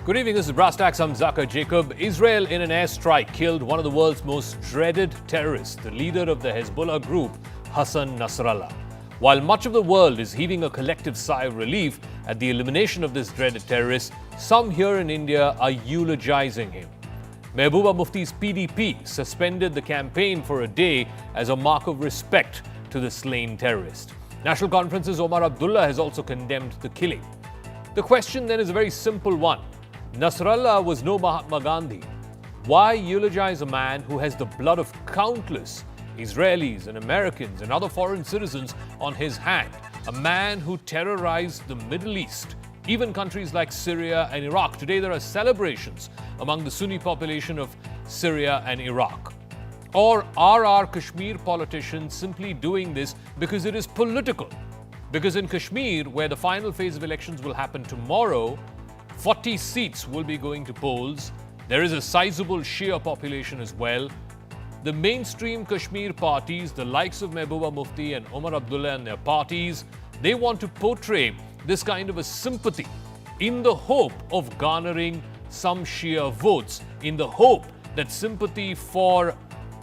Good evening, this is Brass Tacks. I'm Zaka Jacob. Israel in an airstrike killed one of the world's most dreaded terrorists, the leader of the Hezbollah group, Hassan Nasrallah. While much of the world is heaving a collective sigh of relief at the elimination of this dreaded terrorist, some here in India are eulogizing him. Mehbooba Mufti's PDP suspended the campaign for a day as a mark of respect to the slain terrorist. National Conference's Omar Abdullah has also condemned the killing. The question then is a very simple one. Nasrallah was no Mahatma Gandhi. Why eulogize a man who has the blood of countless Israelis and Americans and other foreign citizens on his hand? A man who terrorized the Middle East, even countries like Syria and Iraq. Today there are celebrations among the Sunni population of Syria and Iraq. Or are our Kashmir politicians simply doing this because it is political? Because in Kashmir, where the final phase of elections will happen tomorrow, 40 seats will be going to polls. There is a sizable Shia population as well. The mainstream Kashmir parties, the likes of Mehbooba Mufti and Omar Abdullah and their parties, they want to portray this kind of a sympathy in the hope of garnering some Shia votes, in the hope that sympathy for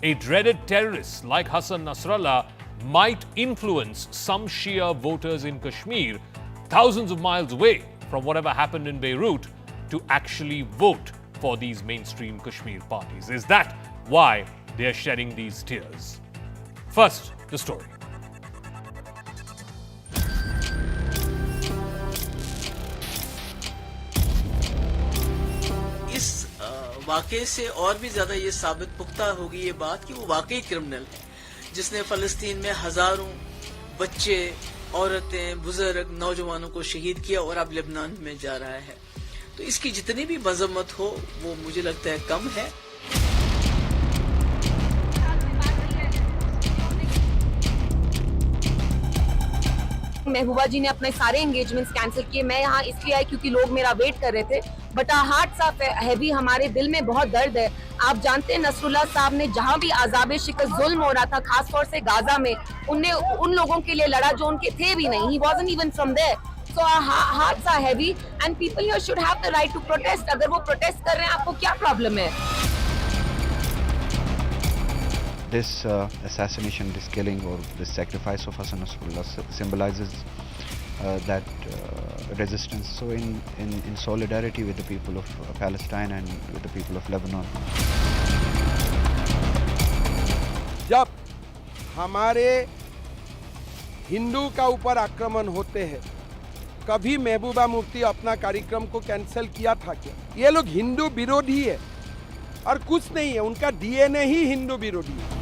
a dreaded terrorist like Hassan Nasrallah might influence some Shia voters in Kashmir, thousands of miles away from whatever happened in Beirut, to actually vote for these mainstream Kashmir parties. Is that why they are shedding these tears? First, the story. इस वाकये से और भी ज्यादा ये साबित पुख्ता होगी ये बात कि वो वाकई क्रिमिनल है, जिसने फलस्तीन में हजारों बच्चे, औरतें, बुजुर्ग, नौजवानों को शहीद किया और अब लेबनान में जा रहा है। तो इसकी जितनी भी मजम्मत हो वो मुझे लगता है कम है। महबूबा जी ने अपने सारे एंगेजमेंट्स कैंसिल किए। मैं यहाँ इसलिए आई क्योंकि लोग मेरा वेट कर रहे थे, बट हार्ट्स ऑफ हैवी, हमारे दिल में बहुत दर्द है। आप जानते हैं नसरुल्लाह साहब ने जहाँ भी आज़ाब शिकस्त जुल्म हो रहा था, खासतौर से गाजा में, उनने उन लोगों के लिए लड़ा जो उनके थे भी नहीं। He wasn't even from there. So our hearts are heavy and people here should have the right to protest. अगर वो प्रोटेस्ट कर रहे हैं, आपको क्या प्रॉब्लम है? This assassination, this killing or this sacrifice of Hassan Nasrallah symbolizes that resistance. So in solidarity with the people of Palestine and with the people of Lebanon. जब हमारे हिंदू का ऊपर आक्रमण होते हैं, कभी महबूबा मुफ्ती अपना कार्यक्रम को कैंसिल किया था क्या? ये लोग हिंदू विरोधी है और कुछ नहीं है, उनका डीएनए ही हिंदू विरोधी है।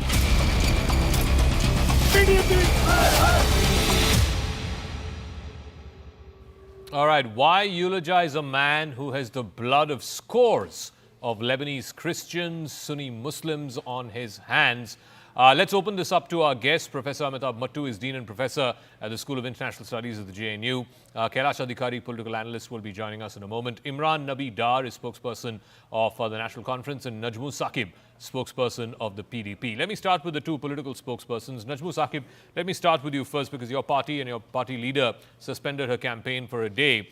All right, why eulogize a man who has the blood of scores of Lebanese Christians, Sunni Muslims on his hands? Let's open this up to our guest. Professor Amitabh Mattu is Dean and Professor at the School of International Studies at the JNU. Kailash Adhikari, political analyst, will be joining us in a moment. Imran Nabi Dar is spokesperson of the National Conference, and Najmu Saqib, spokesperson of the PDP. Let me start with the two political spokespersons. Najmu Saqib, let me start with you first, because your party and your party leader suspended her campaign for a day,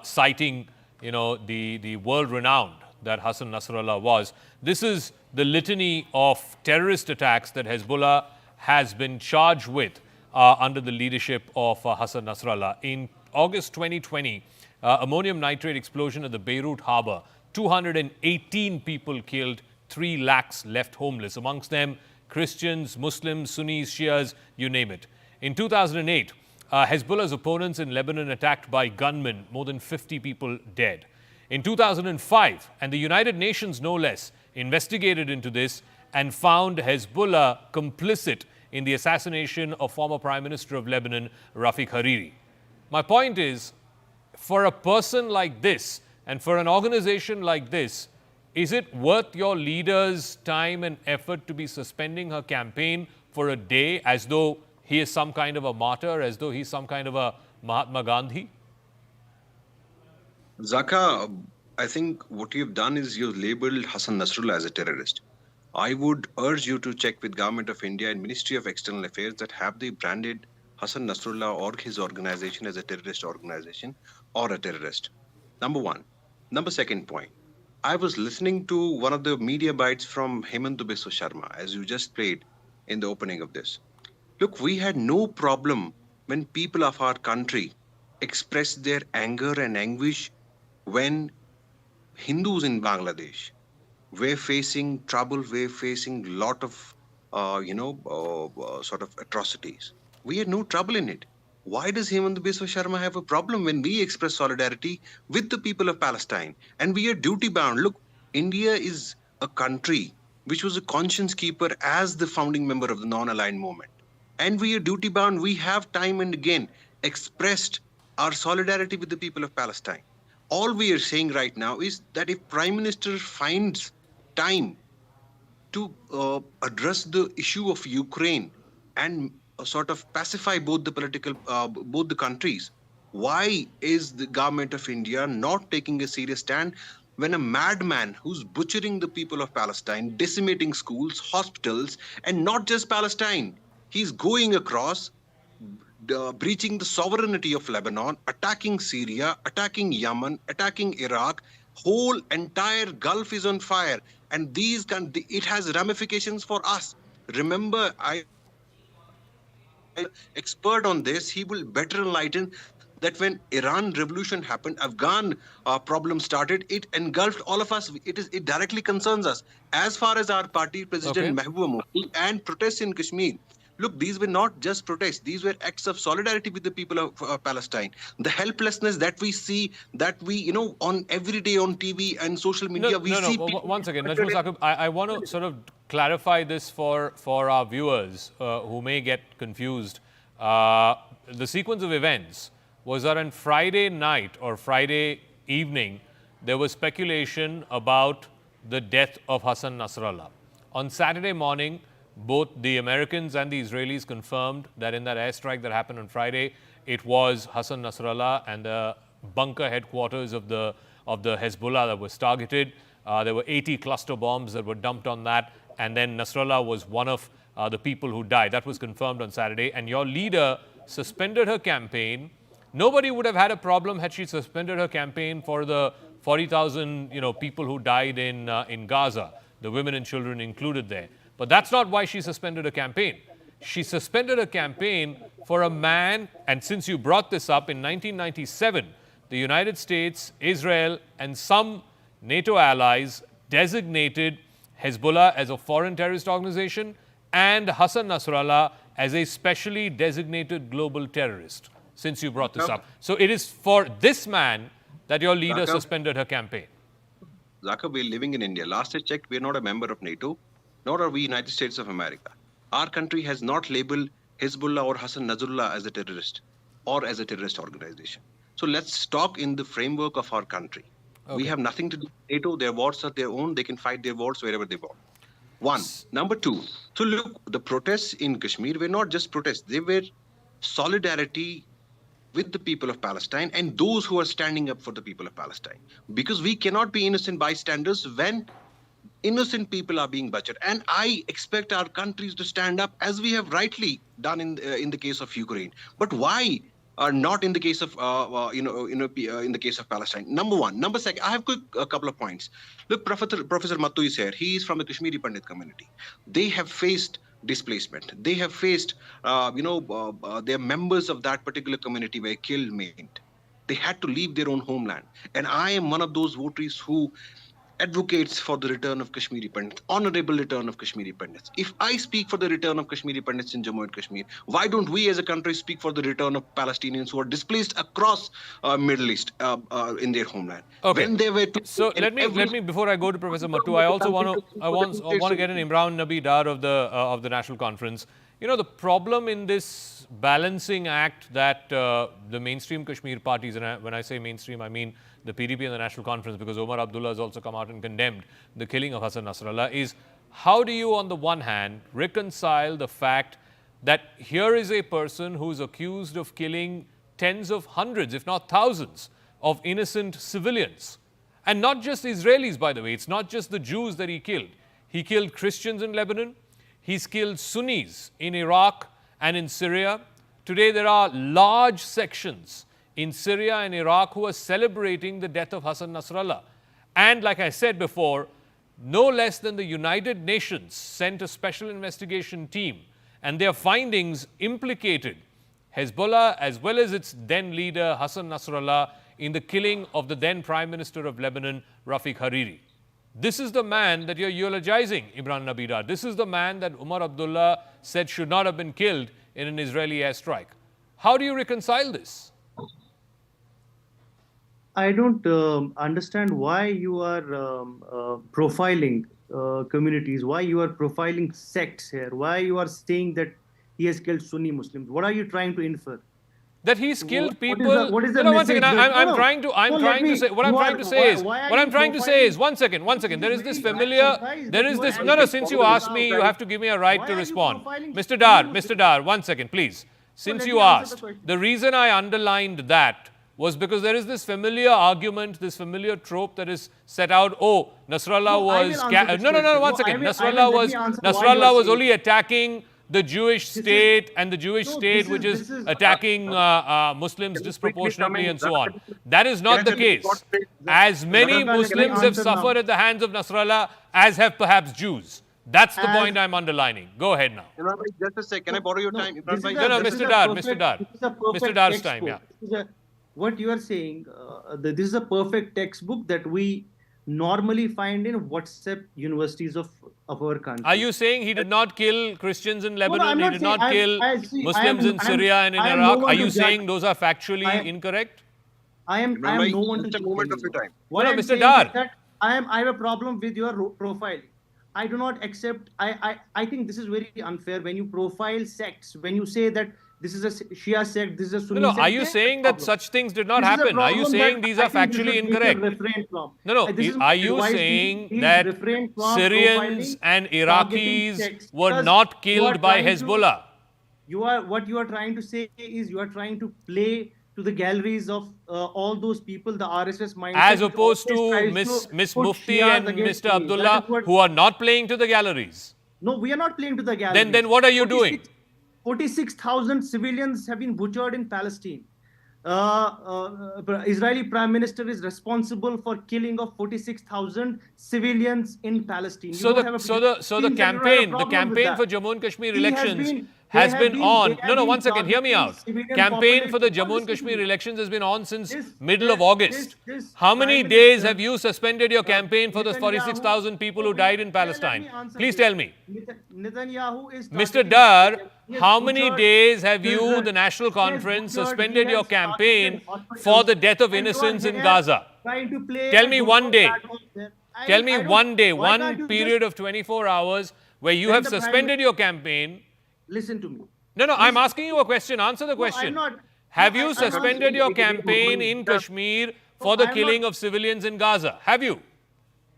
citing, the world-renowned that Hassan Nasrallah was. This is the litany of terrorist attacks that Hezbollah has been charged with under the leadership of Hassan Nasrallah. In August 2020, ammonium nitrate explosion at the Beirut harbor, 218 people killed, 3 lakhs left homeless, amongst them Christians, Muslims, Sunnis, Shias, you name it. In 2008, Hezbollah's opponents in Lebanon attacked by gunmen, more than 50 people dead. In 2005, and the United Nations no less, investigated into this and found Hezbollah complicit in the assassination of former Prime Minister of Lebanon, Rafiq Hariri. My point is, for a person like this and for an organization like this, is it worth your leader's time and effort to be suspending her campaign for a day as though he is some kind of a martyr, as though he's some kind of a Mahatma Gandhi? Zaka, I think what you've done is you've labeled Hassan Nasrallah as a terrorist. I would urge you to check with Government of India and Ministry of External Affairs that have they branded Hassan Nasrallah or his organization as a terrorist organization or a terrorist. Number one. Number second point. I was listening to one of the media bites from Hemant Biswa Sharma, as you just played in the opening of this. Look, we had no problem when people of our country expressed their anger and anguish when Hindus in Bangladesh were facing trouble, were facing lot of, sort of atrocities. We had no trouble in it. Why does Hemant Biswa Sharma have a problem when we express solidarity with the people of Palestine? And we are duty bound. Look, India is a country which was a conscience keeper as the founding member of the non-aligned movement. And we are duty bound. We have time and again expressed our solidarity with the people of Palestine. All we are saying right now is that if Prime Minister finds time to address the issue of Ukraine and sort of pacify both the countries, why is the government of India not taking a serious stand when a madman who's butchering the people of Palestine, decimating schools, hospitals, and not just Palestine, he's going across, breaching the sovereignty of Lebanon, attacking Syria, attacking Yemen, attacking Iraq. Whole entire Gulf is on fire, and it has ramifications for us. Remember, I expert on this. He will better enlighten that when Iran revolution happened, Afghan problem started, it engulfed all of us. It directly concerns us. As far as our party president Mehbooba Mufti and protests in Kashmir, look, these were not just protests. These were acts of solidarity with the people of Palestine. The helplessness that we see, that we, on every day on TV and social media, we see people. Once again, Najmul Saqib, I want to sort of clarify this for our viewers who may get confused. The sequence of events was that on Friday night or Friday evening, there was speculation about the death of Hassan Nasrallah. On Saturday morning, both the Americans and the Israelis confirmed that in that airstrike that happened on Friday, it was Hassan Nasrallah and the bunker headquarters of the Hezbollah that was targeted. There were 80 cluster bombs that were dumped on that, and then Nasrallah was one of the people who died. That was confirmed on Saturday, and your leader suspended her campaign. Nobody would have had a problem had she suspended her campaign for the 40,000 people who died in Gaza, the women and children included there. But that's not why she suspended her campaign. She suspended her campaign for a man, and since you brought this up, in 1997, the United States, Israel, and some NATO allies designated Hezbollah as a foreign terrorist organization and Hassan Nasrallah as a specially designated global terrorist, since you brought this up. So it is for this man that your leader suspended her campaign. Zaka, we're living in India. Last I checked, we're not a member of NATO, nor are we United States of America. Our country has not labeled Hezbollah or Hassan Nasrallah as a terrorist or as a terrorist organization. So let's talk in the framework of our country. We have nothing to do with NATO. Their wars are their own. They can fight their wars wherever they want. One. Number two, so look, the protests in Kashmir were not just protests. They were solidarity with the people of Palestine and those who are standing up for the people of Palestine. Because we cannot be innocent bystanders when innocent people are being butchered. And I expect our countries to stand up, as we have rightly done in the case of Ukraine. But why are not in the case of in the case of Palestine? Number one. Number second, I have a couple of points. Look, Professor Mattu is here. He is from the Kashmiri Pandit community. They have faced displacement. They have faced, their members of that particular community were killed, maimed. They had to leave their own homeland. And I am one of those votaries who advocates for the return of Kashmiri Pandits, honorable return of Kashmiri Pandits. If I speak for the return of Kashmiri Pandits in Jammu and Kashmir, why don't we as a country speak for the return of Palestinians who are displaced across Middle East in their homeland? Okay. When they were So let me before I go to Professor Mattu, I also want to get an Imran Nabi Dar of the National Conference. The problem in this balancing act that the mainstream Kashmir parties, and when I say mainstream, I mean the PDP and the National Conference, because Omar Abdullah has also come out and condemned the killing of Hassan Nasrallah, is how do you, on the one hand, reconcile the fact that here is a person who's accused of killing tens of hundreds, if not thousands, of innocent civilians. And not just Israelis, by the way. It's not just the Jews that he killed. He killed Christians in Lebanon. He's killed Sunnis in Iraq and in Syria. Today, there are large sections in Syria and Iraq who are celebrating the death of Hassan Nasrallah. And like I said before, no less than the United Nations sent a special investigation team, and their findings implicated Hezbollah as well as its then leader Hassan Nasrallah in the killing of the then Prime Minister of Lebanon, Rafiq Hariri. This is the man that you're eulogizing, Imran Nabida. This is the man that Umar Abdullah said should not have been killed in an Israeli airstrike. How do you reconcile this? I don't understand why you are profiling communities, why you are profiling sects here, why you are saying that he has killed Sunni Muslims. What are you trying to infer? That he's killed people. What is the no, message? I'm trying to say. What I'm trying to say is. One second. There is this familiar. There is this. No. Since you asked me, you have to give me a right to respond. Mr. Dar. 1 second, please. Since you asked, the reason I underlined that was because there is this familiar argument, this familiar trope that is set out. Oh, Nasrallah was. No. 1 second. Nasrallah was only attacking the Jewish state and the Jewish state which is attacking Muslims disproportionately and so on. That is not the case. As many Muslims have suffered at the hands of Nasrallah as have perhaps Jews. That's the point I'm underlining. Go ahead now. Just a second. Can I borrow your time? No, Mr. Dar's time, yeah. What you are saying, this is a perfect textbook that we normally find in WhatsApp universities of our country. Are you saying he did not kill Christians in Lebanon? He did not kill Muslims in Syria and in Iraq? Are you saying those are factually incorrect? I am no one to judge. Moment of your time. What no, I'm Mr. Dar. That I have a problem with your profiling. I do not accept. I think this is very unfair when you profile sects. When you say that this is a Shia sect, this is a Sunni sect. Are you saying that such things did not happen? Are you saying these are factually incorrect? No. Are you saying that Syrians and Iraqis were not killed by Hezbollah? What you are trying to say is you are trying to play to the galleries of all those people, the RSS mindset. As opposed to Miss Mufti and Mr. Abdullah, who are not playing to the galleries. No, we are not playing to the galleries. Then what are you doing? 46,000 civilians have been butchered in Palestine. Israeli Prime Minister is responsible for killing of 46,000 civilians in Palestine. So the campaign for Jammu and Kashmir elections has been on. No, 1 second, hear me out. Campaign for the Jammu and Kashmir elections has been on since middle of August. How many days have you suspended your campaign for the 46,000 people who died in Palestine? Please tell me. Mr. Dar, how many days have you, the National Conference, suspended your campaign for the death of innocents in Gaza? Tell me one day. Tell me one day, one period of 24 hours where you have suspended your campaign. Listen to me. No, I'm asking you a question. Answer the question. Have you suspended your campaign in Kashmir for the killing of civilians in Gaza? Have you?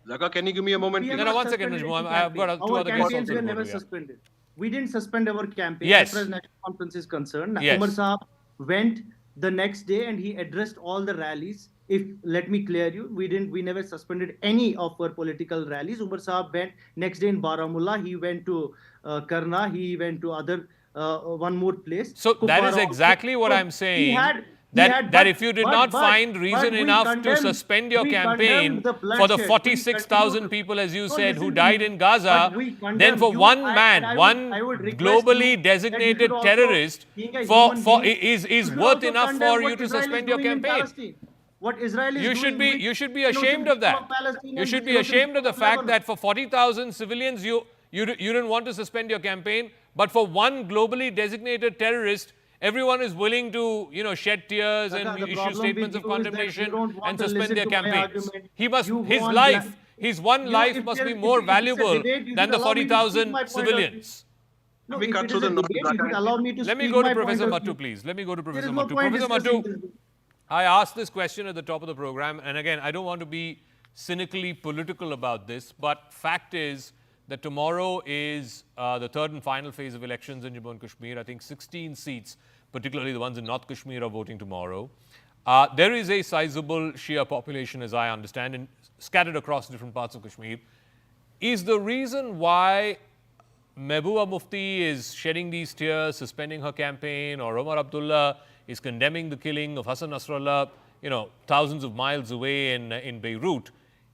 Zaka, can you give me a moment? No, 1 second, Najmu. I've got two other questions. We never suspended. We didn't suspend our campaign. Yes. As far as National Conference is concerned. Yes. Umar Saab went the next day and he addressed all the rallies. Let me clear you, we never suspended any of our political rallies. Umar Saab went next day in Baramulla. He went to Karna. He went to other one more place. So that is exactly what I'm saying. That if you did not find reason enough to suspend your campaign for the 46,000 people, as you said, who died in Gaza, then for one man, one globally designated terrorist, is worth enough for you to suspend your campaign. What Israel is you should be ashamed of that. You should be ashamed of the fact that for 40,000 civilians, you didn't want to suspend your campaign, but for one globally designated terrorist, everyone is willing to, shed tears and issue statements of condemnation and suspend their campaigns. His one life must be more valuable than the 40,000 civilians. Let me go to Professor Mattu, please. Professor Mattu, I asked this question at the top of the program, and again, I don't want to be cynically political about this, but fact is that tomorrow is the third and final phase of elections in Jammu and Kashmir. I think 16 seats, particularly the ones in North Kashmir, are voting tomorrow. There is a sizable Shia population, as I understand, and scattered across different parts of Kashmir. Is the reason why Mehbooba Mufti is shedding these tears, suspending her campaign, or Omar Abdullah is condemning the killing of Hassan Nasrallah, thousands of miles away in Beirut.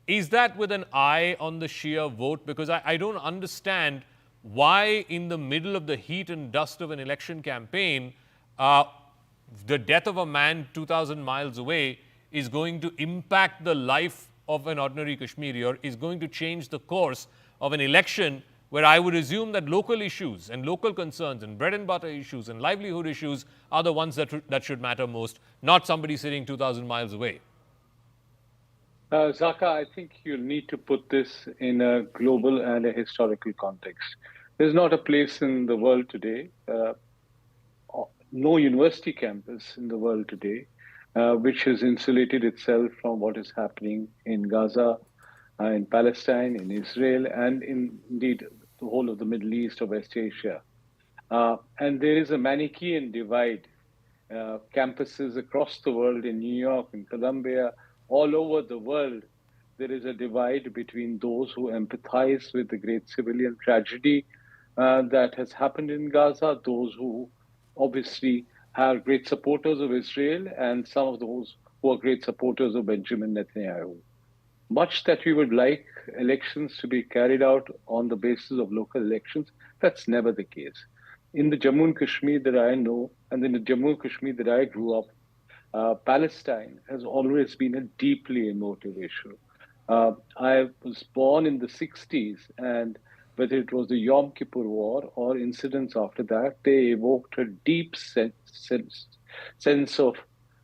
Is that with an eye on the Shia vote? Because I don't understand why in the middle of the heat and dust of an election campaign, the death of a man 2,000 miles away is going to impact the life of an ordinary Kashmiri, or is going to change the course of an election where I would assume that local issues and local concerns and bread and butter issues and livelihood issues are the ones that should matter most, not somebody sitting 2,000 miles away. Zaka, I think you need to put this in a global and a historical context. There's not a place in the world today, no university campus in the world today, which has insulated itself from what is happening in Gaza, in Palestine, in Israel, and indeed the whole of the Middle East or West Asia. And there is a Manichaean divide. Campuses across the world, in New York, in Columbia, all over the world, there is a divide between those who empathize with the great civilian tragedy that has happened in Gaza, those who obviously are great supporters of Israel, and some of those who are great supporters of Benjamin Netanyahu. Much that we would like elections to be carried out on the basis of local elections, that's never the case. In the Jammu and Kashmir that I know, and in the Jammu and Kashmir that I grew up, Palestine has always been a deeply emotive issue. I was born in the 60s, and whether it was the Yom Kippur War or incidents after that, they evoked a deep sense of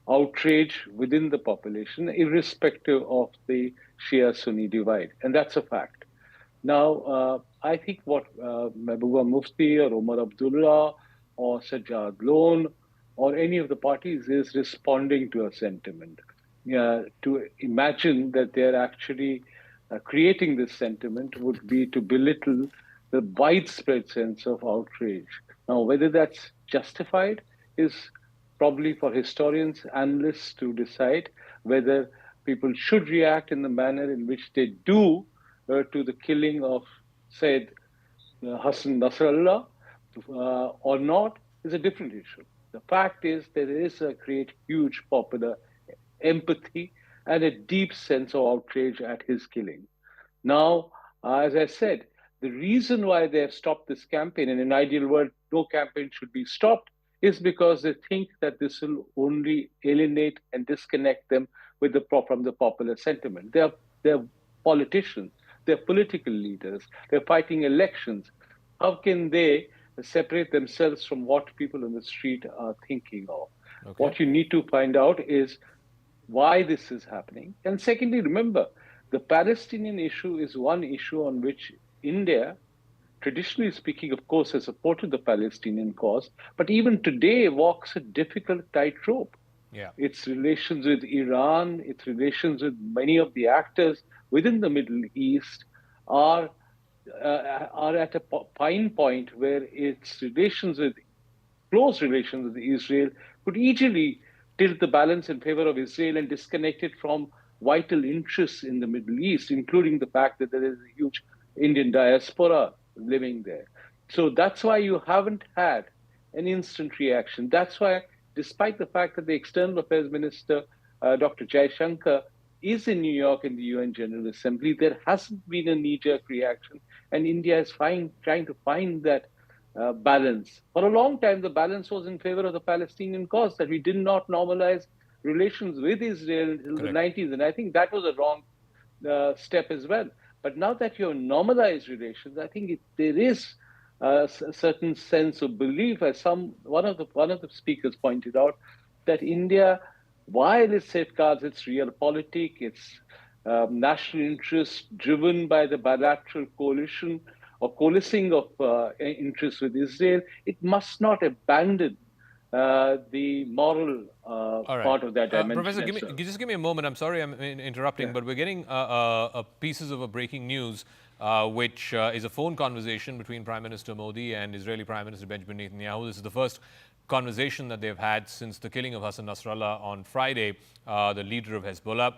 outrage within the population, irrespective of the Shia-Sunni divide. And that's a fact. Now, I think what Mehbooba Mufti or Omar Abdullah or Sajjad Lone or any of the parties is responding to a sentiment. To imagine that they're actually creating this sentiment would be to belittle the widespread sense of outrage. Now, whether that's justified is probably for historians, analysts to decide whether people should react in the manner in which they do to the killing of Said Hassan Nasrallah or not is a different issue. The fact is there is a great, huge popular empathy and a deep sense of outrage at his killing. Now, as I said, the reason why they have stopped this campaign, in an ideal world, no campaign should be stopped, is because they think that this will only alienate and disconnect them from the popular sentiment. They're politicians, they're political leaders, they're fighting elections. How can they separate themselves from what people on the street are thinking of? Okay. What you need to find out is why this is happening. And secondly, remember, the Palestinian issue is one issue on which India, traditionally speaking, of course, has supported the Palestinian cause, but even today walks a difficult tightrope. Yeah. Its relations with Iran, its relations with many of the actors within the Middle East are at a fine point where its close relations with Israel could easily tilt the balance in favor of Israel and disconnect it from vital interests in the Middle East, including the fact that there is a huge Indian diaspora living there. So that's why you haven't had an instant reaction. That's why, despite the fact that the External Affairs Minister, Dr. Jaishankar, is in New York in the UN General Assembly, there hasn't been a knee-jerk reaction, and India is trying to find that balance. For a long time, the balance was in favor of the Palestinian cause, that we did not normalize relations with Israel until the 90s, and I think that was a wrong step as well. But now that you have normalized relations, I think there is a certain sense of belief, as one of the speakers pointed out, that India, while it safeguards its realpolitik, its national interest driven by the bilateral coalition or coalescing of interests with Israel, it must not abandon the moral part of that dimension. Professor, just give me a moment. I'm sorry I'm interrupting, but we're getting pieces of a breaking news, which is a phone conversation between Prime Minister Modi and Israeli Prime Minister Benjamin Netanyahu. This is the first conversation that they've had since the killing of Hassan Nasrallah on Friday, the leader of Hezbollah.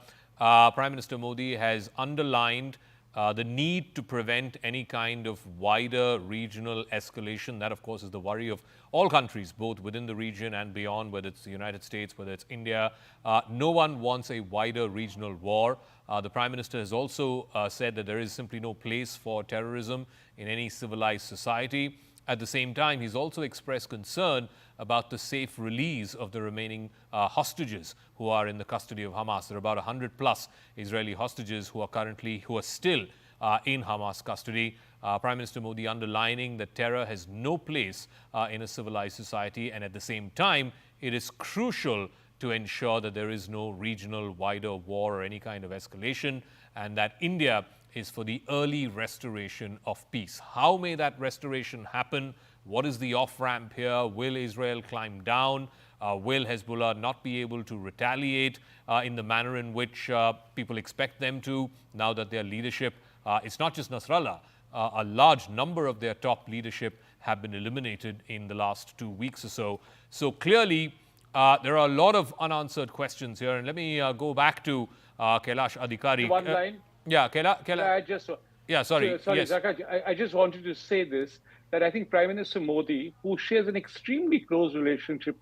Prime Minister Modi has underlined the need to prevent any kind of wider regional escalation. That, of course, is the worry of all countries, both within the region and beyond, whether it's the United States, whether it's India. No one wants a wider regional war. The Prime Minister has also said that there is simply no place for terrorism in any civilized society. At the same time, he's also expressed concern about the safe release of the remaining hostages who are in the custody of Hamas. There are about 100 plus Israeli hostages who are still in Hamas custody. Prime Minister Modi underlining that terror has no place in a civilized society, and at the same time, it is crucial to ensure that there is no regional wider war or any kind of escalation, and that India is for the early restoration of peace. How may that restoration happen? What is the off-ramp here? Will Israel climb down? Will Hezbollah not be able to retaliate in the manner in which people expect them to, now that their leadership, it's not just Nasrallah, a large number of their top leadership have been eliminated in the last 2 weeks or so. So clearly, there are a lot of unanswered questions here. And let me go back to Kailash Adhikari. One line. Yeah, sorry. Sorry, Yes. Zaka, I just wanted to say this, that I think Prime Minister Modi, who shares an extremely close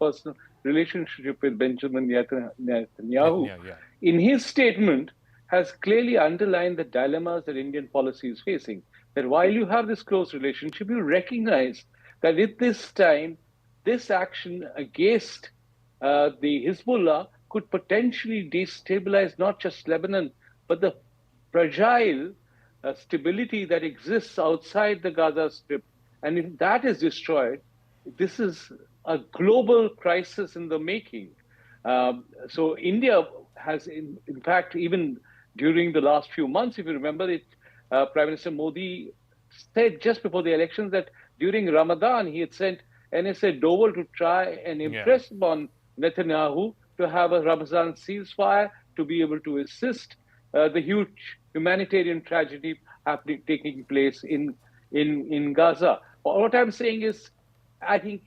personal relationship with Benjamin Netanyahu, in his statement has clearly underlined the dilemmas that Indian policy is facing. That while you have this close relationship, you recognize that at this time, this action against the Hezbollah could potentially destabilize not just Lebanon, but the fragile stability that exists outside the Gaza Strip. And if that is destroyed, this is a global crisis in the making. So India has, in fact, even during the last few months, if you remember it, Prime Minister Modi said just before the elections that during Ramadan, he had sent NSA Doval to try and impress upon Netanyahu to have a Ramadan ceasefire, to be able to assist the huge humanitarian tragedy taking place in Gaza. What I'm saying is, I think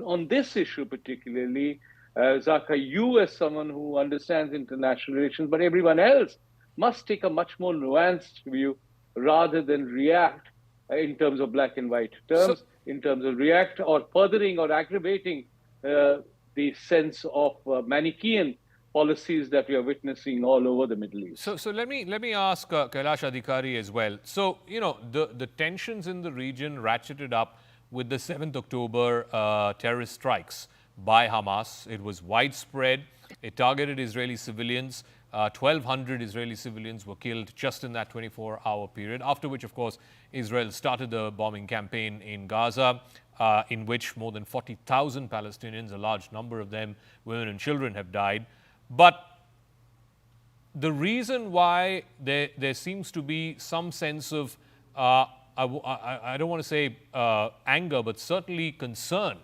on this issue particularly, Zaka, you as someone who understands international relations, but everyone else must take a much more nuanced view rather than react in terms of black and white terms, in terms of react or furthering or aggravating the sense of Manichaean policies that we are witnessing all over the Middle East. So let me ask Kailash Adhikari as well. So, you know, the tensions in the region ratcheted up with the 7th October terrorist strikes by Hamas. It was widespread. It targeted Israeli civilians. 1,200 Israeli civilians were killed just in that 24-hour period, after which, of course, Israel started the bombing campaign in Gaza, in which more than 40,000 Palestinians, a large number of them, women and children, have died. But the reason why there seems to be some sense of, I don't want to say anger, but certainly concern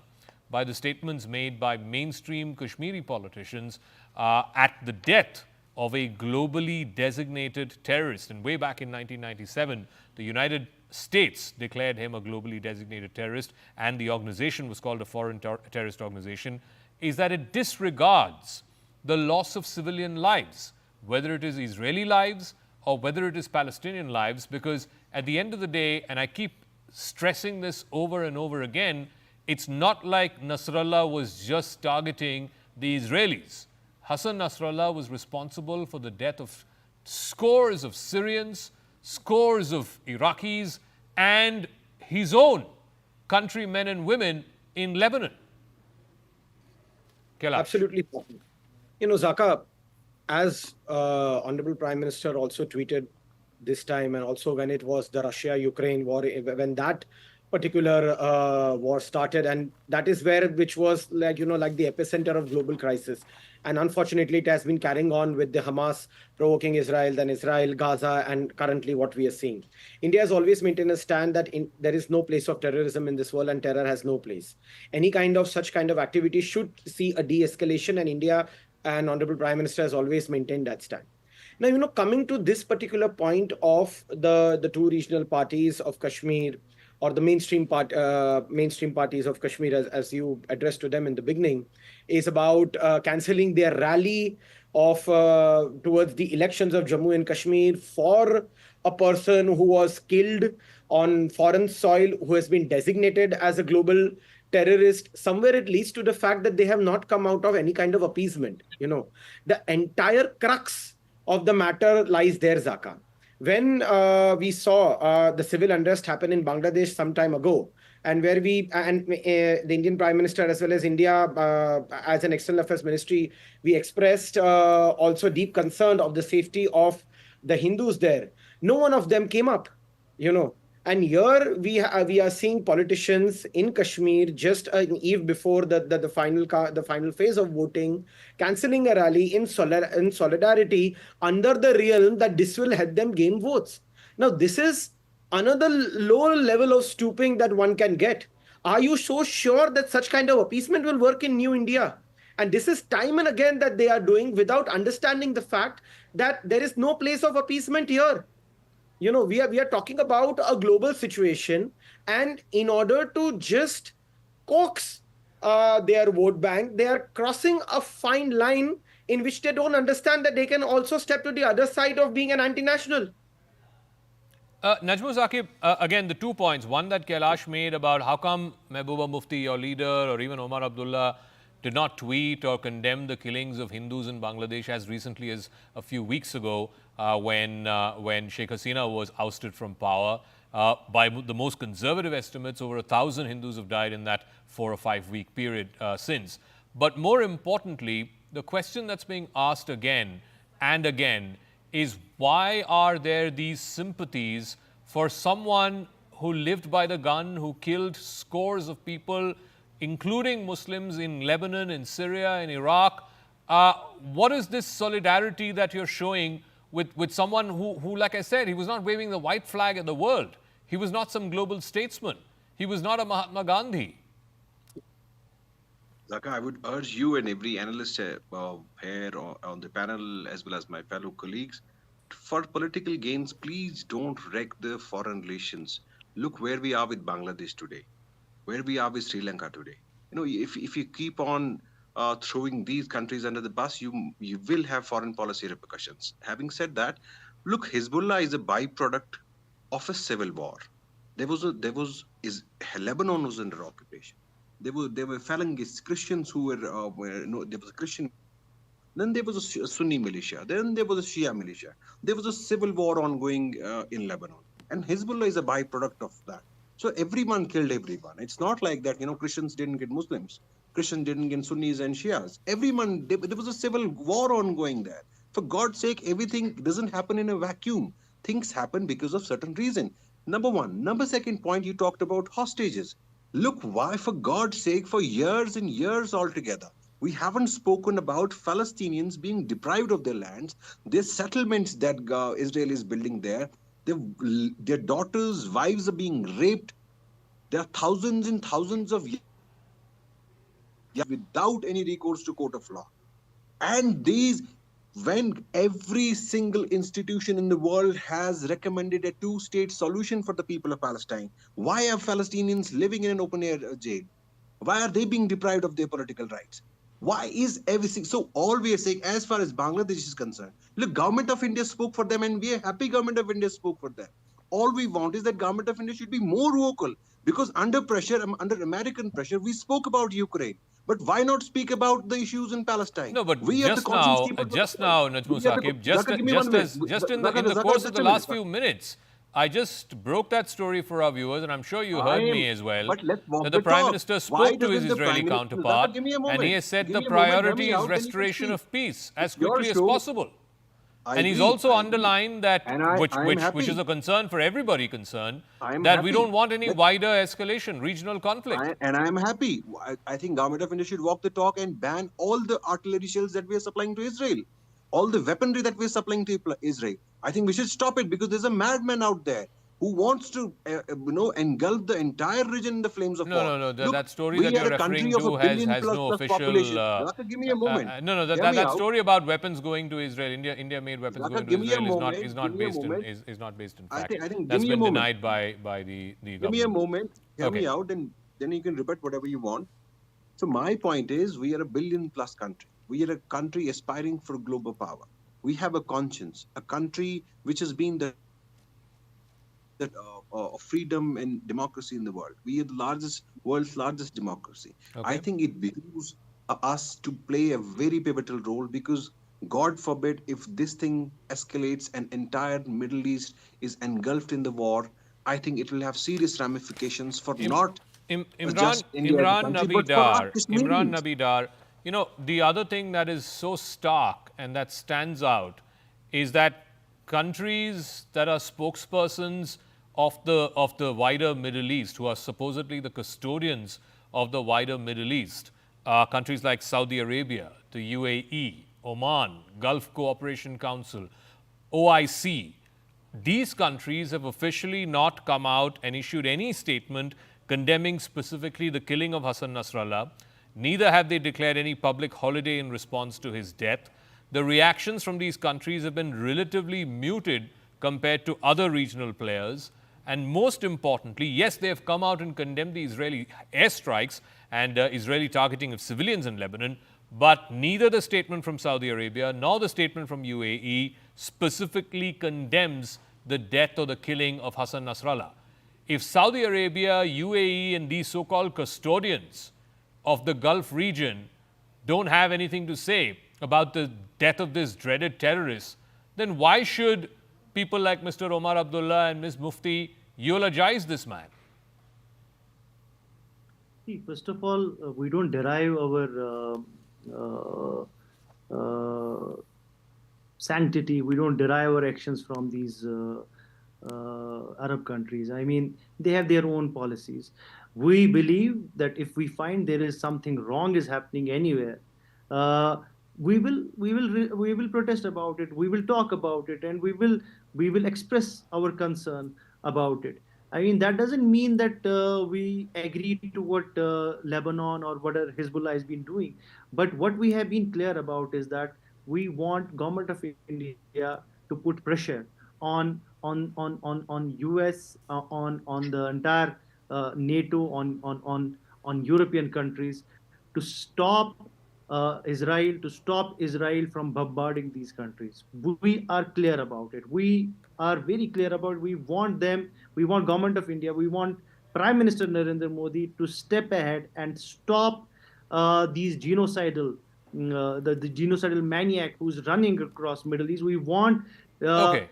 by the statements made by mainstream Kashmiri politicians at the death of a globally designated terrorist. And way back in 1997, the United States declared him a globally designated terrorist, and the organization was called a foreign terrorist organization, is that it disregards the loss of civilian lives, whether it is Israeli lives or whether it is Palestinian lives, because at the end of the day, and I keep stressing this over and over again, it's not like Nasrallah was just targeting the Israelis. Hassan Nasrallah was responsible for the death of scores of Syrians, scores of Iraqis, and his own countrymen and women in Lebanon. Kailash. Absolutely. You know, Zaka, as Honorable Prime Minister also tweeted this time, and also when it was the Russia-Ukraine war, when that particular war started, and that is which was like the epicenter of global crisis. And unfortunately, it has been carrying on with the Hamas provoking Israel, then Israel, Gaza, and currently what we are seeing. India has always maintained a stand that there is no place of terrorism in this world, and terror has no place. Any such kind of activity should see a de-escalation, and India and Honorable Prime Minister has always maintained that stand. Now, coming to this particular point of the two regional parties of Kashmir, or the mainstream parties of Kashmir, as you addressed to them in the beginning, is about cancelling their rally of towards the elections of Jammu and Kashmir for a person who was killed on foreign soil, who has been designated as a global terrorist. Somewhere it leads to the fact that they have not come out of any kind of appeasement. The entire crux of the matter lies there, Zaka. When we saw the civil unrest happen in Bangladesh some time ago, and where the Indian Prime Minister as well as India as an External Affairs Ministry, we expressed also deep concern of the safety of the Hindus there. No one of them came up, And here we are seeing politicians in Kashmir just an eve before the final phase of voting, cancelling a rally in solidarity under the realm that this will help them gain votes. Now, this is another lower level of stooping that one can get. Are you so sure that such kind of appeasement will work in New India? And this is time and again that they are doing without understanding the fact that there is no place of appeasement here. We are talking about a global situation, and in order to just coax their vote bank, they are crossing a fine line in which they don't understand that they can also step to the other side of being an anti-national. Najmul Saqib, again, the 2 points. One that Kailash made about how come Mehbooba Mufti, your leader, or even Omar Abdullah did not tweet or condemn the killings of Hindus in Bangladesh as recently as a few weeks ago when Sheikh Hasina was ousted from power. By the most conservative estimates, over 1,000 Hindus have died in that 4 or 5 week period since. But more importantly, the question that's being asked again and again is, why are there these sympathies for someone who lived by the gun, who killed scores of people, including Muslims in Lebanon, in Syria, in Iraq? What is this solidarity that you're showing with someone who, like I said, he was not waving the white flag at the world. He was not some global statesman. He was not a Mahatma Gandhi. Zaka, I would urge you and every analyst here or on the panel, as well as my fellow colleagues, for political gains, please don't wreck the foreign relations. Look where we are with Bangladesh today, where we are with Sri Lanka today. If you keep on throwing these countries under the bus, you will have foreign policy repercussions. Having said that, look, Hezbollah is a byproduct of a civil war. Lebanon was under occupation. There were Phalangists, Christians who were there was a Christian. Then there was a Sunni militia. Then there was a Shia militia. There was a civil war ongoing in Lebanon, and Hezbollah is a byproduct of that. So everyone killed everyone. It's not like that. Christians didn't get Muslims. Christians didn't get Sunnis and Shias. Everyone. There was a civil war ongoing there. For God's sake, everything doesn't happen in a vacuum. Things happen because of certain reason. Number one. Number second point, you talked about hostages. Look, why, for God's sake, for years and years altogether, we haven't spoken about Palestinians being deprived of their lands, their settlements that Israel is building there. Their daughters, wives are being raped. There are thousands and thousands of years without any recourse to court of law. And when every single institution in the world has recommended a two-state solution for the people of Palestine, why are Palestinians living in an open-air jail? Why are they being deprived of their political rights? Why is everything? So all we are saying, as far as Bangladesh is concerned, look, Government of India spoke for them, and we are happy Government of India spoke for them. All we want is that Government of India should be more vocal, because under pressure, under American pressure, we spoke about Ukraine. But why not speak about the issues in Palestine? No, but just now, Najmul Saqib, just in the course of the last few minutes, I just broke that story for our viewers, and I'm sure you heard me as well, that the Prime Minister spoke to his Israeli counterpart, and he has said the priority is restoration of peace as quickly as possible. And he's also underlined that, which is a concern for everybody concerned, that we don't want any wider escalation, regional conflict. And I'm happy. I think Government of India should walk the talk and ban all the artillery shells that we are supplying to Israel, all the weaponry that we're supplying to Israel. I think we should stop it, because there's a madman out there. who wants to engulf the entire region in the flames of war. No. Look, That story we that are you're a country referring of to a billion has plus no plus official. population. Zaka, give me a moment. No. Hear me That out. story about weapons going to Israel, India made weapons Zaka, going to give me a Israel moment. is not Give me a based moment. is not based in I fact. think That's give me a been moment. denied by the government. Give me a moment. Hear me Okay. out, and then you can rebut whatever you want. So my point is, we are a billion plus country. We are a country aspiring for global power. We have a conscience, a country which has been the freedom and democracy in the world. We are the world's largest democracy. Okay. I think it behooves us to play a very pivotal role, because God forbid if this thing escalates and entire Middle East is engulfed in the war, I think it will have serious ramifications for not just India as a country, but for our Imran Kashmiris. Nabidar, the other thing that is so stark and that stands out is that countries that are spokespersons of the wider Middle East, who are supposedly the custodians of the wider Middle East, countries like Saudi Arabia, the UAE, Oman, Gulf Cooperation Council, OIC, these countries have officially not come out and issued any statement condemning specifically the killing of Hassan Nasrallah. Neither have they declared any public holiday in response to his death. The reactions from these countries have been relatively muted compared to other regional players. And most importantly, yes, they have come out and condemned the Israeli airstrikes and Israeli targeting of civilians in Lebanon, but neither the statement from Saudi Arabia nor the statement from UAE specifically condemns the death or the killing of Hassan Nasrallah. If Saudi Arabia, UAE, and these so-called custodians of the Gulf region don't have anything to say about the death of this dreaded terrorist, then why should people like Mr. Omar Abdullah and Ms. Mufti eulogize this man? See, first of all, we don't derive our sanctity, we don't derive our actions from these Arab countries. I mean, they have their own policies. We believe that if we find there is something wrong is happening anywhere, we will protest about it. We will talk about it, and we will express our concern about it. I mean, that doesn't mean that we agree to what Lebanon or whatever Hezbollah has been doing. But what we have been clear about is that we want government of India to put pressure on US, on the entire NATO, on European countries to stop Israel from bombarding these countries. We are clear about it. We are very clear about it. We want government of India, we want Prime Minister Narendra Modi to step ahead and stop these genocidal, the genocidal maniac who's running across Middle East. We want Okay.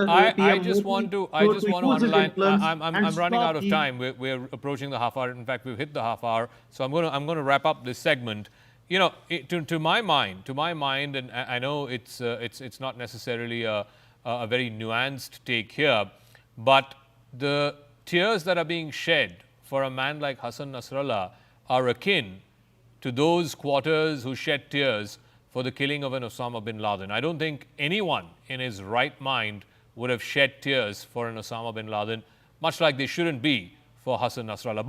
I just want to underline. I'm running out of time. We're approaching the half hour. In fact, we've hit the half hour. So I'm going to wrap up this segment. To my mind, and I know it's not necessarily a very nuanced take here, but the tears that are being shed for a man like Hassan Nasrallah are akin to those quarters who shed tears for the killing of an Osama bin Laden. I don't think anyone in his right mind would have shed tears for an Osama bin Laden, much like they shouldn't be for Hassan Nasrallah.